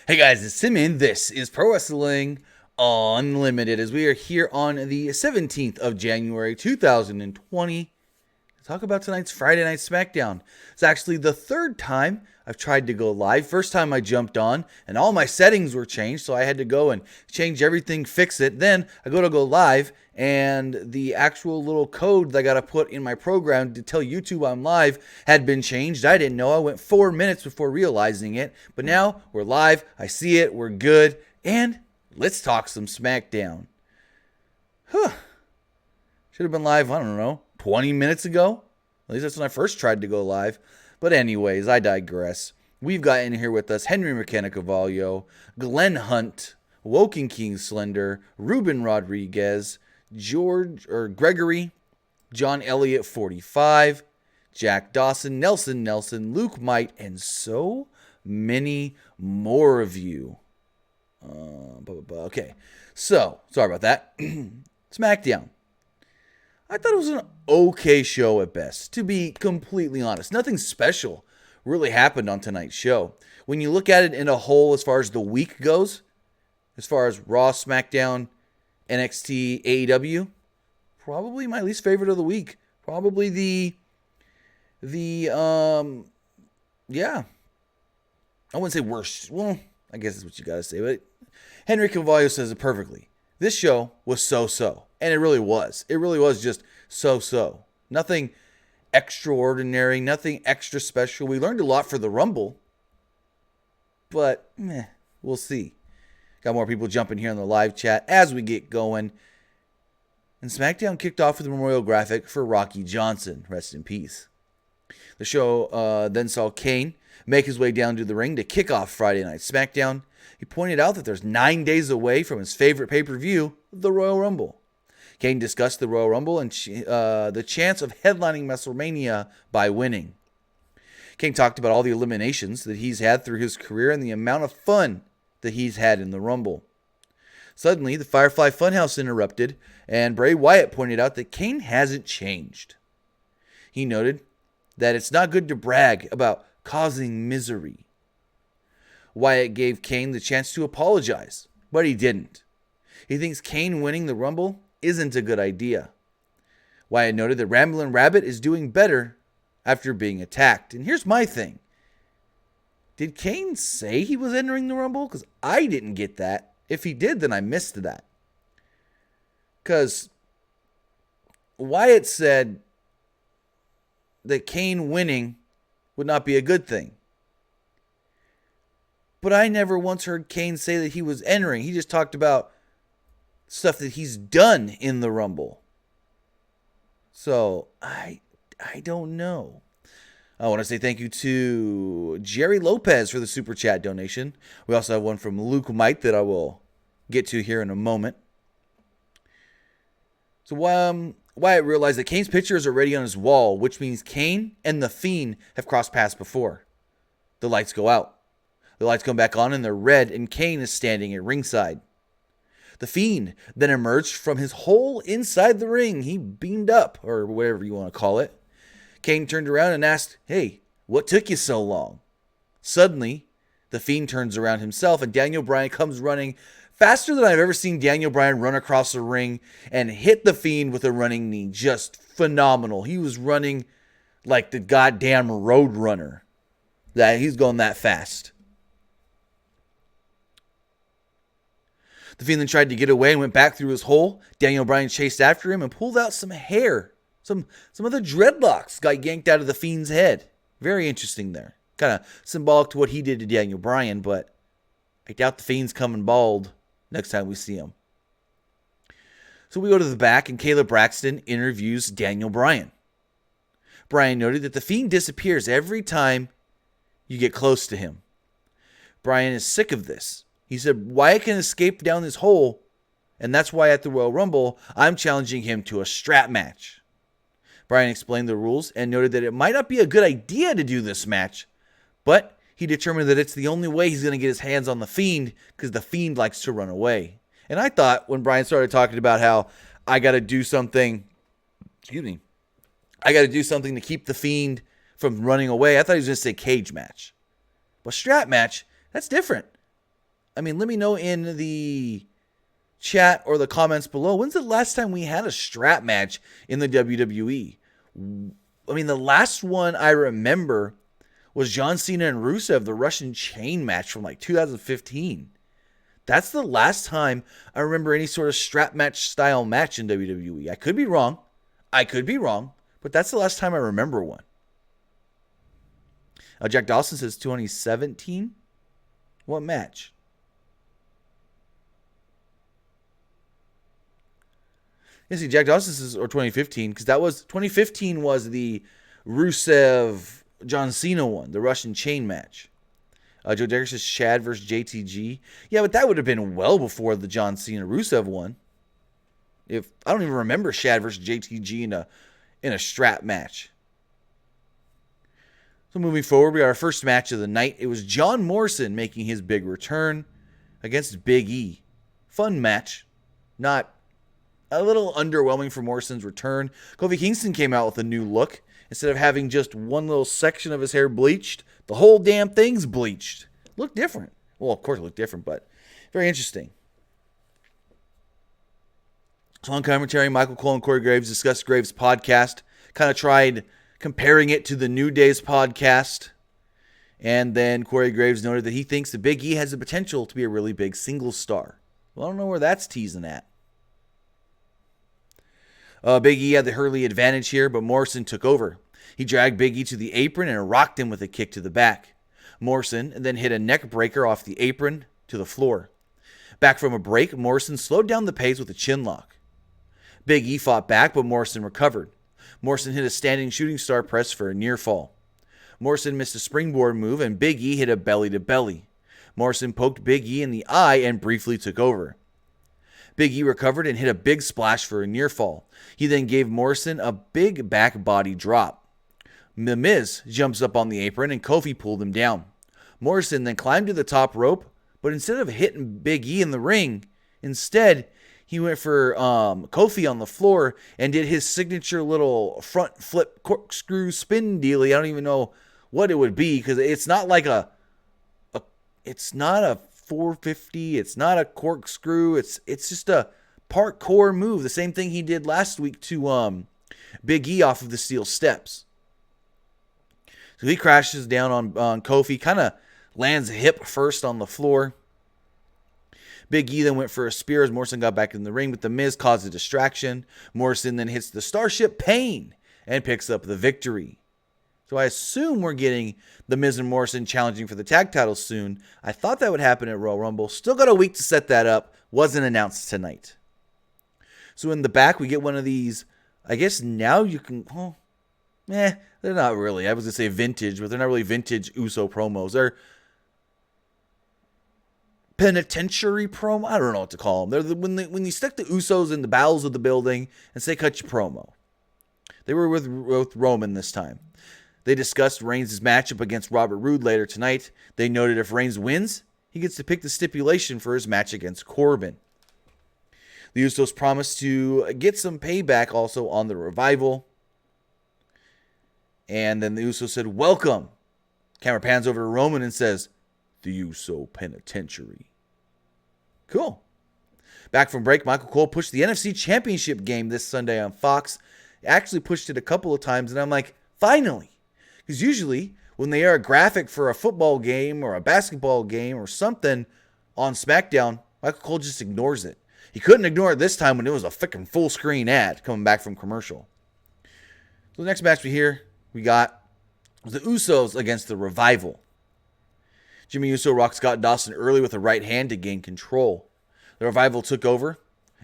Hey guys, it's Simon. This is Pro Wrestling Unlimited as we are here on the 17th of January 2020 to talk about tonight's Friday Night Smackdown. It's actually the third time I've tried to go live. First time I jumped on and all my settings were changed, so I had to go and change everything, fix it. Then I go live and the actual little code that I got to put in my program to tell YouTube I'm live had been changed. I didn't know. I went 4 minutes before realizing it. But now we're live. I see it. We're good. And let's talk some Smackdown. Should have been live, I don't know, 20 minutes ago? At least that's when I first tried to go live. But anyways, I digress. We've got in here with us Henry Mechanicavalio, Glenn Hunt, Woken King Slender, Ruben Rodriguez, Gregory, John Elliott 45, Jack Dawson, Nelson, Luke Might, and so many more of you. Okay, so sorry about that. Smackdown. I thought it was an okay show at best, to be completely honest. Nothing special really happened on tonight's show. When you look at it in a whole as far as the week goes, as far as Raw, SmackDown, NXT, AEW, probably my least favorite of the week. Probably yeah. I wouldn't say worst. Well, I guess that's what you gotta say, but Henry Cavallo says it perfectly. This show was so-so, and it really was. It really was just so-so. Nothing extraordinary, nothing extra special. We learned a lot for the Rumble, but we'll see. Got more people jumping here in the live chat as we get going. And SmackDown kicked off with a memorial graphic for Rocky Johnson. Rest in peace. The show then saw Kane make his way down to the ring to kick off Friday Night SmackDown. He pointed out that there's 9 days away from his favorite pay-per-view, the Royal Rumble. Kane discussed the Royal Rumble and the chance of headlining WrestleMania by winning. Kane talked about all the eliminations that he's had through his career and the amount of fun that he's had in the Rumble. Suddenly, the Firefly Funhouse interrupted, and Bray Wyatt pointed out that Kane hasn't changed. He noted that it's not good to brag about causing misery. Wyatt gave Kane the chance to apologize, but he didn't. He thinks Kane winning the Rumble isn't a good idea. Wyatt noted that Ramblin' Rabbit is doing better after being attacked. And here's my thing. Did Kane say he was entering the Rumble? Because I didn't get that. If he did, then I missed that. Because Wyatt said that Kane winning would not be a good thing. But I never once heard Kane say that he was entering. He just talked about stuff that he's done in the Rumble. So, I don't know. I want to say thank you to Jerry Lopez for the Super Chat donation. We also have one from Luke Might that I will get to here in a moment. So, Wyatt realized that Kane's picture is already on his wall, which means Kane and the Fiend have crossed paths before. The lights go out. The lights come back on and they're red, and Kane is standing at ringside. The Fiend then emerged from his hole inside the ring. He beamed up, or whatever you want to call it. Kane turned around and asked, "Hey, what took you so long?" Suddenly, the Fiend turns around himself, and Daniel Bryan comes running faster than I've ever seen Daniel Bryan run across the ring and hit the Fiend with a running knee. Just phenomenal. He was running like the goddamn road runner. He's going that fast. The Fiend then tried to get away and went back through his hole. Daniel Bryan chased after him and pulled out some hair. Some of the dreadlocks got yanked out of the Fiend's head. Very interesting there. Kind of symbolic to what he did to Daniel Bryan, but I doubt the Fiend's coming bald next time we see him. So we go to the back, and Kayla Braxton interviews Daniel Bryan. Bryan noted that the Fiend disappears every time you get close to him. Bryan is sick of this. He said Wyatt can escape down this hole, and that's why at the Royal Rumble, I'm challenging him to a strap match. Bryan explained the rules and noted that it might not be a good idea to do this match, but he determined that it's the only way he's going to get his hands on the Fiend because the Fiend likes to run away. And I thought when Bryan started talking about how I got to do something, I got to do something to keep the Fiend from running away, I thought he was going to say cage match. But strap match, that's different. I mean, let me know in the chat or the comments below. When's the last time we had a strap match in the WWE? I mean, the last one I remember was John Cena and Rusev, the Russian chain match from like 2015. That's the last time I remember any sort of strap match style match in WWE. I could be wrong. But that's the last time I remember one. Jack Dawson says 2017. What match? Yeah, see, Jack Dawson says, or 2015, because 2015 was the Rusev John Cena one, the Russian chain match. Joe Decker says Shad versus JTG. Yeah, but that would have been well before the John Cena Rusev one. If I don't even remember Shad versus JTG in a strap match. So moving forward, we got our first match of the night. It was John Morrison making his big return against Big E. Fun match. Not a little underwhelming for Morrison's return. Kofi Kingston came out with a new look. Instead of having just one little section of his hair bleached, the whole damn thing's bleached. Looked different. Well, of course it looked different, but very interesting. So on commentary, Michael Cole and Corey Graves discussed Graves' podcast. Kind of tried comparing it to the New Day's podcast. And then Corey Graves noted that he thinks that Big E has the potential to be a really big singles star. Well, I don't know where that's teasing at. Big E had the early advantage here, but Morrison took over. He dragged Big E to the apron and rocked him with a kick to the back. Morrison then hit a neck breaker off the apron to the floor. Back from a break, Morrison slowed down the pace with a chin lock. Big E fought back, but Morrison recovered. Morrison hit a standing shooting star press for a near fall. Morrison missed a springboard move, and Big E hit a belly-to-belly. Morrison poked Big E in the eye and briefly took over. Big E recovered and hit a big splash for a near fall. He then gave Morrison a big back body drop. The Miz jumps up on the apron and Kofi pulled him down. Morrison then climbed to the top rope, but instead of hitting Big E in the ring, instead he went for Kofi on the floor and did his signature little front flip corkscrew spin dealie. I don't even know what it would be because it's not like it's not a 450. It's not a corkscrew. It's just a parkour move. The same thing he did last week to Big E off of the steel steps. So he crashes down on Kofi, kind of lands hip first on the floor. Big E then went for a spear as Morrison got back in the ring, but The Miz caused a distraction. Morrison then hits the Starship Pain and picks up the victory. So I assume we're getting The Miz and Morrison challenging for the tag titles soon. I thought that would happen at Royal Rumble. Still got a week to set that up. Wasn't announced tonight. So in the back, we get one of these. I guess now you can... they're not really. I was going to say vintage, but they're not really vintage Uso promos. They're penitentiary promo. I don't know what to call them. They're when you stick the Usos in the bowels of the building and say cut your promo. They were with Roman this time. They discussed Reigns' matchup against Robert Roode later tonight. They noted if Reigns wins, he gets to pick the stipulation for his match against Corbin. The Usos promised to get some payback also on the Revival. And then the Usos said, welcome. Camera pans over to Roman and says, the Uso Penitentiary. Cool. Back from break, Michael Cole pushed the NFC Championship game this Sunday on Fox. Actually pushed it a couple of times, and I'm like, finally. Because usually, when they air a graphic for a football game or a basketball game or something on Smackdown, Michael Cole just ignores it. He couldn't ignore it this time when it was a freaking full screen ad coming back from commercial. So the next match we got was the Usos against the Revival. Jimmy Uso rocked Scott Dawson early with a right hand to gain control. The Revival took over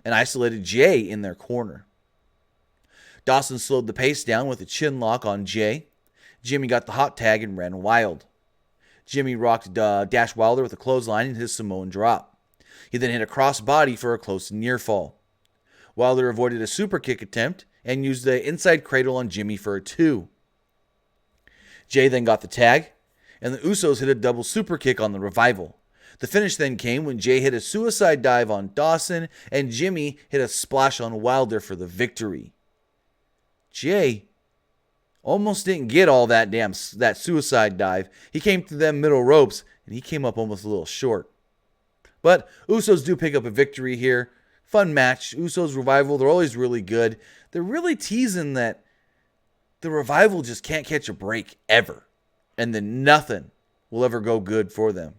and isolated Jay in their corner. Dawson slowed the pace down with a chin lock on Jay. Jimmy got the hot tag and ran wild. Jimmy rocked Dash Wilder with a clothesline and his Samoan drop. He then hit a crossbody for a close near fall. Wilder avoided a super kick attempt and used the inside cradle on Jimmy for a 2. Jay then got the tag, and the Usos hit a double super kick on the Revival. The finish then came when Jay hit a suicide dive on Dawson, and Jimmy hit a splash on Wilder for the victory. Jay almost didn't get all that suicide dive. He came to them middle ropes, and he came up almost a little short. But Usos do pick up a victory here. Fun match. Usos Revival, they're always really good. They're really teasing that the Revival just can't catch a break ever. And then nothing will ever go good for them.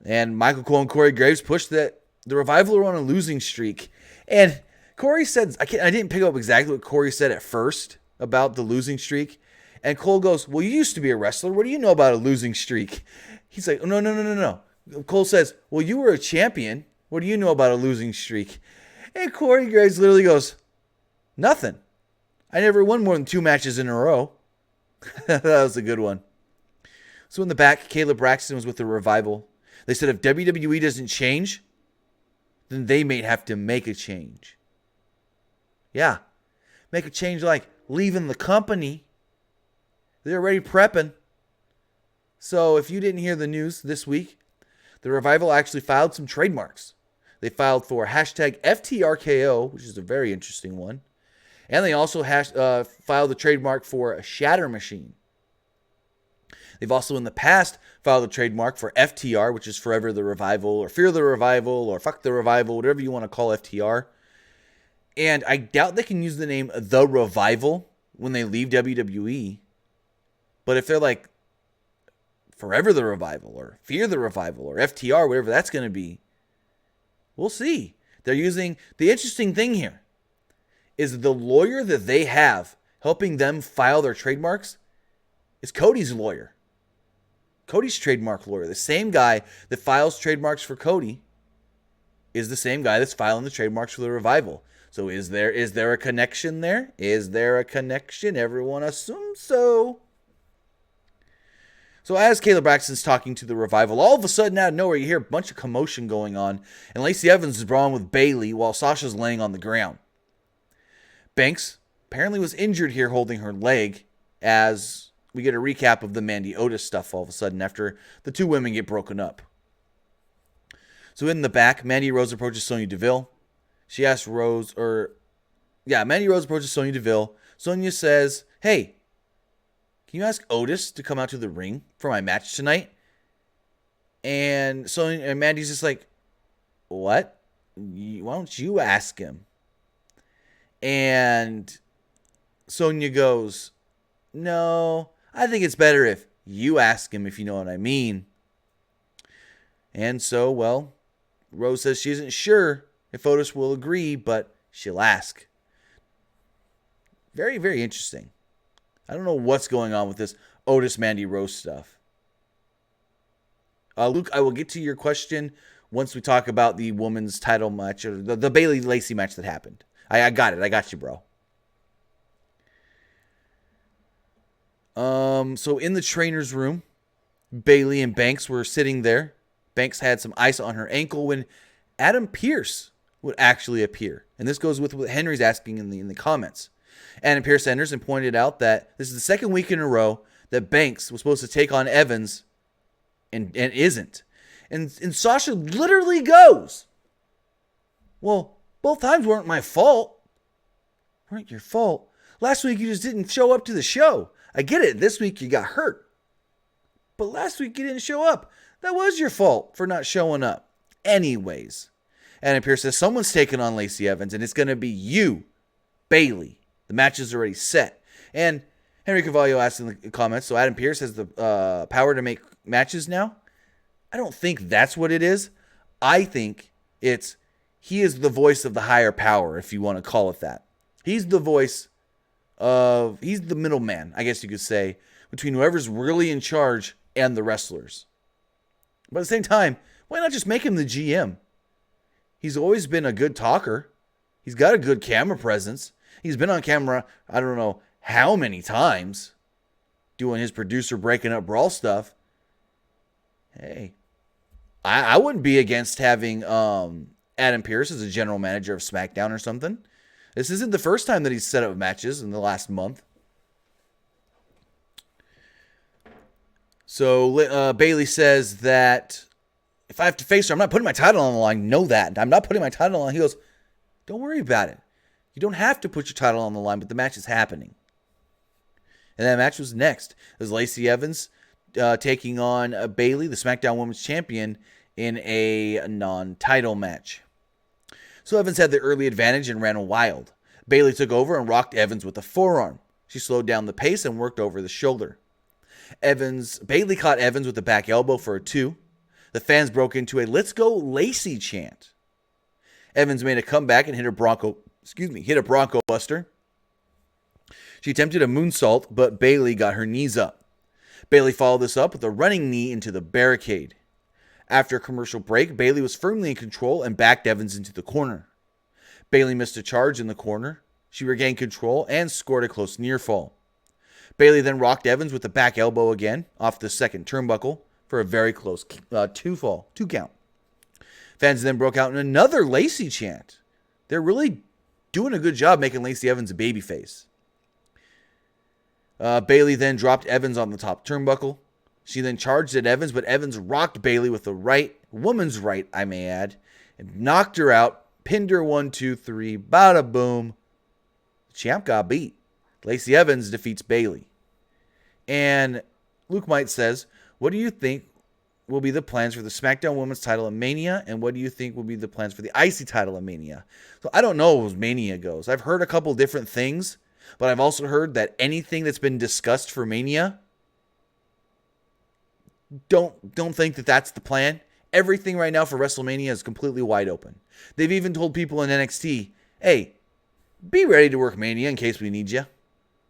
And Michael Cole and Corey Graves pushed that the Revival are on a losing streak. And Corey said, I didn't pick up exactly what Corey said at first about the losing streak. And Cole goes, well, you used to be a wrestler. What do you know about a losing streak? He's like, no. Cole says, well, you were a champion. What do you know about a losing streak? And Corey Graves literally goes, nothing. I never won more than 2 matches in a row. That was a good one. So in the back, Caleb Braxton was with the Revival. They said if WWE doesn't change, then they may have to make a change. Yeah. Make a change like leaving the company. They're already prepping. So if you didn't hear the news this week, the Revival actually filed some trademarks. They filed for hashtag FTRKO, which is a very interesting one. And they also filed the trademark for a Shatter Machine. They've also in the past filed a trademark for FTR, which is Forever the Revival, or Fear the Revival, or Fuck the Revival, whatever you want to call FTR. And I doubt they can use the name The Revival when they leave WWE. But if they're like Forever the Revival, or Fear the Revival, or FTR, whatever that's going to be, we'll see. They're using, the interesting thing here is the lawyer that they have helping them file their trademarks is Cody's lawyer. Cody's trademark lawyer. The same guy that files trademarks for Cody is the same guy that's filing the trademarks for the Revival. So is there a connection there? Is there a connection? Everyone assumes so. So as Caleb Braxton's talking to the Revival, all of a sudden out of nowhere you hear a bunch of commotion going on, and Lacey Evans is brawling with Bayley while Sasha's laying on the ground. Banks apparently was injured here holding her leg, as we get a recap of the Mandy Otis stuff all of a sudden after the 2 women get broken up. So in the back, Mandy Rose approaches Sonya Deville. She asks Mandy Rose approaches Sonya Deville. Sonya says, hey, can you ask Otis to come out to the ring for my match tonight? And Mandy's just like, what? Why don't you ask him? And Sonya goes, no, I think it's better if you ask him, if you know what I mean. And so, well, Rose says she isn't sure if Otis will agree, but she'll ask. Very, very interesting. I don't know what's going on with this Otis Mandy Rose stuff. Luke, I will get to your question once we talk about the women's title match, or the Bayley Lacey match that happened. I got it. I got you, bro. So in the trainer's room, Bayley and Banks were sitting there. Banks had some ice on her ankle when Adam Pearce would actually appear. And this goes with what Henry's asking in the comments. Adam Pearce enters and pointed out that this is the second week in a row that Banks was supposed to take on Evans and isn't. And Sasha literally goes, well, both times weren't my fault. Weren't your fault. Last week you just didn't show up to the show. I get it. This week you got hurt. But last week you didn't show up. That was your fault for not showing up. Anyways, Adam Pearce says someone's taking on Lacey Evans, and it's going to be you, Bayley. The match is already set. And Henry Cavallo asked in the comments, so Adam Pearce has the power to make matches now? I don't think that's what it is. I think he is the voice of the higher power, if you want to call it that. He's the voice he's the middleman, I guess you could say, between whoever's really in charge and the wrestlers. But at the same time, why not just make him the GM? He's always been a good talker. He's got a good camera presence. He's been on camera, I don't know how many times, doing his producer breaking up brawl stuff. Hey, I wouldn't be against having Adam Pearce as a general manager of Smackdown or something. This isn't the first time that he's set up matches in the last month. So Bayley says that if I have to face her, I'm not putting my title on the line. Know that. I'm not putting my title on. He goes, don't worry about it. You don't have to put your title on the line, but the match is happening. And that match was next. It was Lacey Evans taking on Bayley, the SmackDown Women's Champion, in a non-title match. So Evans had the early advantage and ran wild. Bayley took over and rocked Evans with a forearm. She slowed down the pace and worked over the shoulder. Bayley caught Evans with the back elbow for a 2. The fans broke into a "Let's go Lacey" chant. Evans made a comeback and hit a Bronco Buster. She attempted a moonsault, but Bayley got her knees up. Bayley followed this up with a running knee into the barricade. After a commercial break, Bayley was firmly in control and backed Evans into the corner. Bayley missed a charge in the corner. She regained control and scored a close near fall. Bayley then rocked Evans with the back elbow again off the second turnbuckle for a very close 2 count. Fans then broke out in another Lacey chant. They're really doing a good job making Lacey Evans a babyface. Bayley then dropped Evans on the top turnbuckle. She then charged at Evans, but Evans rocked Bayley with the woman's right, I may add, and knocked her out, pinned her 1, 2, 3, bada boom. The champ got beat. Lacey Evans defeats Bayley. And Luke Might says, what do you think will be the plans for the SmackDown Women's title at Mania, and what do you think will be the plans for the IC title at Mania? So I don't know as Mania goes. I've heard a couple different things, but I've also heard that anything that's been discussed for Mania, don't think that that's the plan. Everything right now for WrestleMania is completely wide open. They've even told people in NXT, hey, be ready to work Mania in case we need you.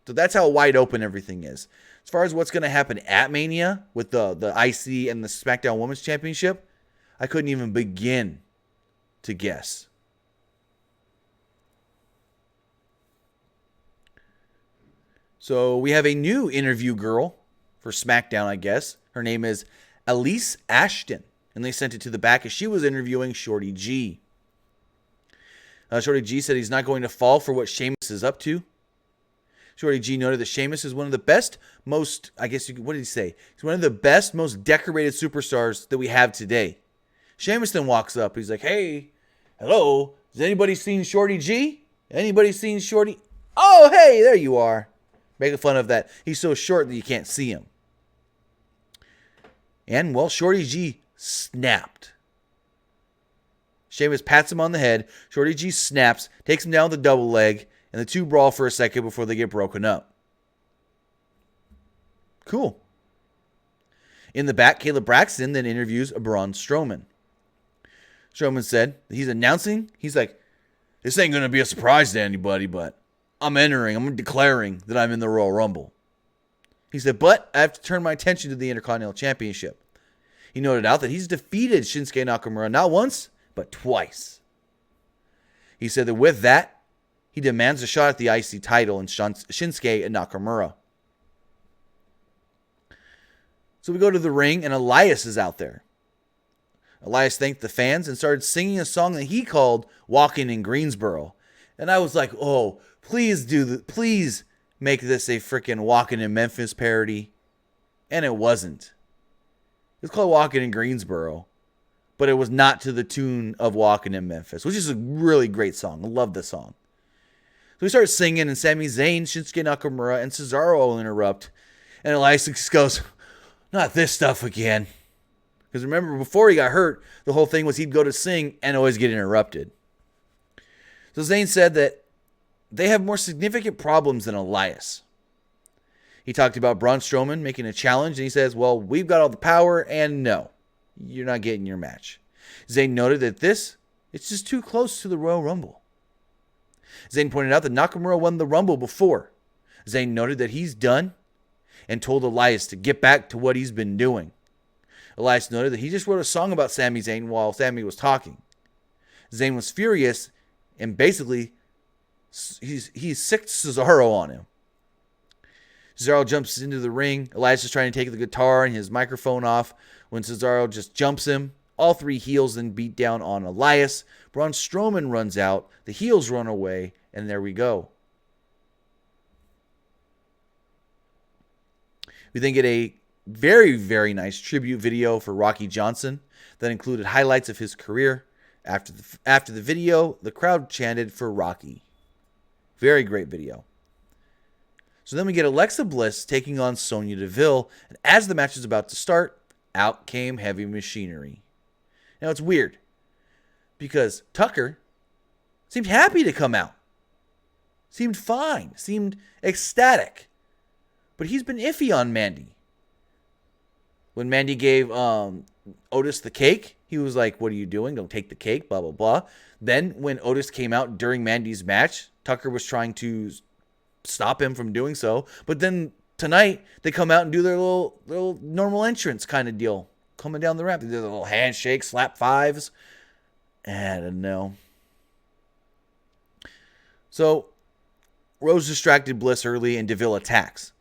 So that's how wide open everything is. As far as what's going to happen at Mania with the IC and the SmackDown Women's Championship, I couldn't even begin to guess. So we have a new interview girl for SmackDown, I guess. Her name is Elise Ashton, and they sent it to the back as she was interviewing Shorty G. Shorty G said he's not going to fall for what Sheamus is up to. Shorty G noted that Sheamus is one of the best, what did he say? He's one of the best, most decorated superstars that we have today. Sheamus then walks up. He's like, hey, hello, has anybody seen Shorty G? Anybody seen Shorty? Oh, hey, there you are. Making fun of that. He's so short that you can't see him. And, well, Shorty G snapped. Sheamus pats him on the head. Shorty G snaps, takes him down with a double leg, and the two brawl for a second before they get broken up. Cool. In the back, Caleb Braxton then interviews Braun Strowman. Strowman said that he's like, this ain't going to be a surprise to anybody, but I'm declaring that I'm in the Royal Rumble. He said, but I have to turn my attention to the Intercontinental Championship. He noted out that he's defeated Shinsuke Nakamura not once, but twice. He said that with that, he demands a shot at the IC title in Shinsuke and Nakamura. So we go to the ring, and Elias is out there. Elias thanked the fans and started singing a song that he called Walking in Greensboro. And I was like, oh, please make this a freaking Walking in Memphis parody. And it wasn't. It's called Walking in Greensboro, but it was not to the tune of Walking in Memphis, which is a really great song. I love this song. So we start singing, and Sami Zayn, Shinsuke Nakamura, and Cesaro will interrupt. And Elias just goes, not this stuff again. Because remember, before he got hurt, the whole thing was he'd go to sing and always get interrupted. So Zayn said that they have more significant problems than Elias. He talked about Braun Strowman making a challenge, and he says, well, we've got all the power, and no, you're not getting your match. Zayn noted that it's just too close to the Royal Rumble. Zayn pointed out that Nakamura won the Rumble before. Zayn noted that he's done and told Elias to get back to what he's been doing. Elias noted that he just wrote a song about Sami Zayn while Sami was talking. Zayn was furious and basically he sicked Cesaro on him. Cesaro jumps into the ring. Elias is trying to take the guitar and his microphone off when Cesaro just jumps him. All three heels then beat down on Elias. Braun Strowman runs out. The heels run away. And there we go. We then get a very, very nice tribute video for Rocky Johnson that included highlights of his career. After the video, the crowd chanted for Rocky. Very great video. So then we get Alexa Bliss taking on Sonya Deville. And as the match is about to start, out came Heavy Machinery. Now, it's weird because Tucker seemed happy to come out. Seemed fine. Seemed ecstatic. But he's been iffy on Mandy. When Mandy gave Otis the cake, he was like, what are you doing? Don't take the cake, blah, blah, blah. Then when Otis came out during Mandy's match, Tucker was trying to stop him from doing so. But then tonight, they come out and do their little normal entrance kind of deal. Coming down the ramp. They do their little handshake, slap fives. I don't know. So, Rose distracted Bliss early and DeVille attacks.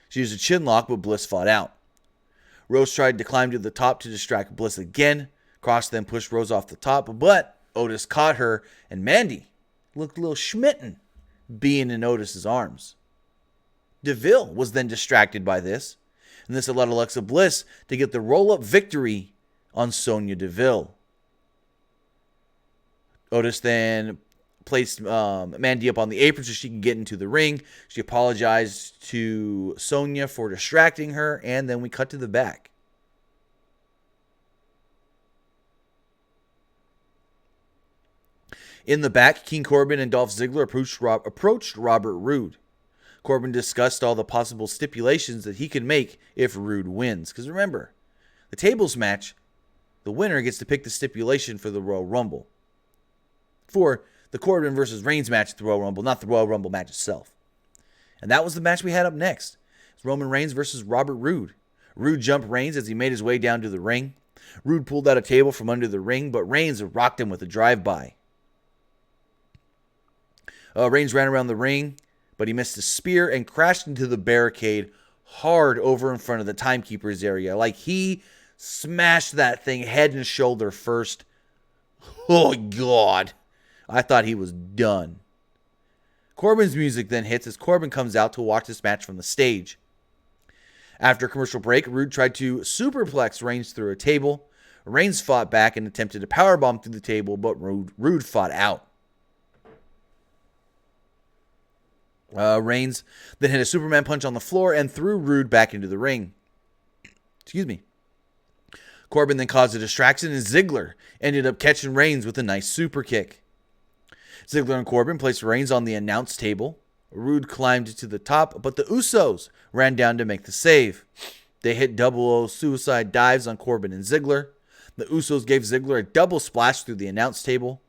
She used a chin lock, but Bliss fought out. Rose tried to climb to the top to distract Bliss again. Cross then pushed Rose off the top, but Otis caught her, and Mandy looked a little schmitten being in Otis's arms. DeVille was then distracted by this, and this allowed Alexa Bliss to get the roll-up victory on Sonya Deville. Otis then placed Mandy up on the apron so she can get into the ring. She apologized to Sonya for distracting her, and then we cut to the back. In the back, King Corbin and Dolph Ziggler approached Robert Roode. Corbin discussed all the possible stipulations that he could make if Roode wins. Because remember, the tables match, the winner gets to pick the stipulation for the Royal Rumble. For the Corbin versus Reigns match at the Royal Rumble, not the Royal Rumble match itself. And that was the match we had up next. It's Roman Reigns versus Robert Roode. Roode jumped Reigns as he made his way down to the ring. Roode pulled out a table from under the ring, but Reigns rocked him with a drive-by. Reigns ran around the ring, but he missed a spear and crashed into the barricade hard over in front of the timekeeper's area. Like he smashed that thing head and shoulder first. Oh, God. I thought he was done. Corbin's music then hits as Corbin comes out to watch this match from the stage. After a commercial break, Roode tried to superplex Reigns through a table. Reigns fought back and attempted to powerbomb through the table, but Roode fought out. Reigns then hit a Superman punch on the floor and threw Roode back into the ring. Excuse me. Corbin then caused a distraction, and Ziggler ended up catching Reigns with a nice super kick. Ziggler and Corbin placed Reigns on the announce table. Roode climbed to the top, but the Usos ran down to make the save. They hit double suicide dives on Corbin and Ziggler. The Usos gave Ziggler a double splash through the announce table.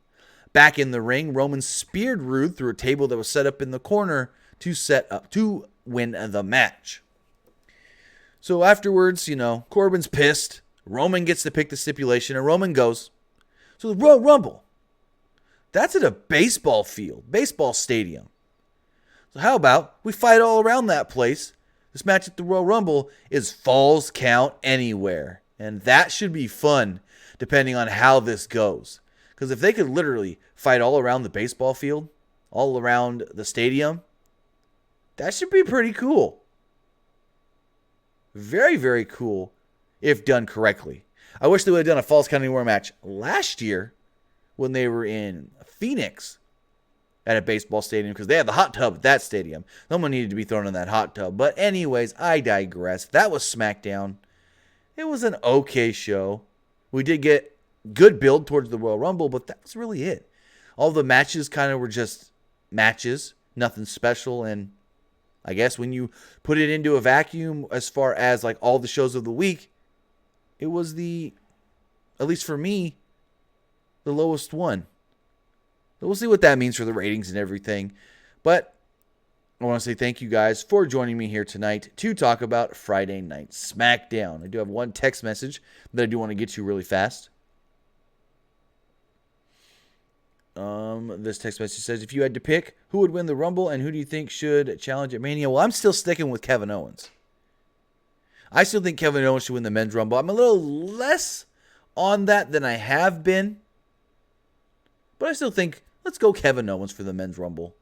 Back in the ring, Roman speared Roode through a table that was set up in the corner to win the match. So afterwards, Corbin's pissed. Roman gets to pick the stipulation, and Roman goes, so the Royal Rumble, that's at a baseball field, baseball stadium. So how about we fight all around that place? This match at the Royal Rumble is Falls Count Anywhere. And that should be fun, depending on how this goes. Because if they could literally fight all around the baseball field, all around the stadium, that should be pretty cool. Very, very cool if done correctly. I wish they would have done a Falls Count Anywhere match last year when they were in Phoenix at a baseball stadium because they had the hot tub at that stadium. Someone needed to be thrown in that hot tub. But anyways, I digress. That was Smackdown. It was an okay show. We did get good build towards the Royal Rumble, but that's really it. All the matches kind of were just matches, nothing special, and I guess when you put it into a vacuum as far as like all the shows of the week, it was at least for me, the lowest one. So we'll see what that means for the ratings and everything. But I want to say thank you guys for joining me here tonight to talk about Friday Night Smackdown. I do have one text message that I do want to get to really fast. This text message says, if you had to pick who would win the Rumble and who do you think should challenge at Mania? Well, I'm still sticking with Kevin Owens. I still think Kevin Owens should win the Men's Rumble. I'm a little less on that than I have been. But I still think, let's go Kevin Owens for the Men's Rumble.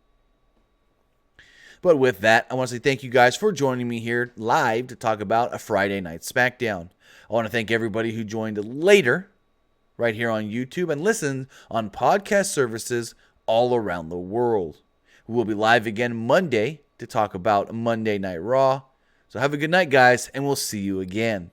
But with that, I want to say thank you guys for joining me here live to talk about a Friday Night Smackdown. I want to thank everybody who joined later right here on YouTube and listen on podcast services all around the world. We will be live again Monday to talk about Monday Night Raw. So have a good night, guys, and we'll see you again.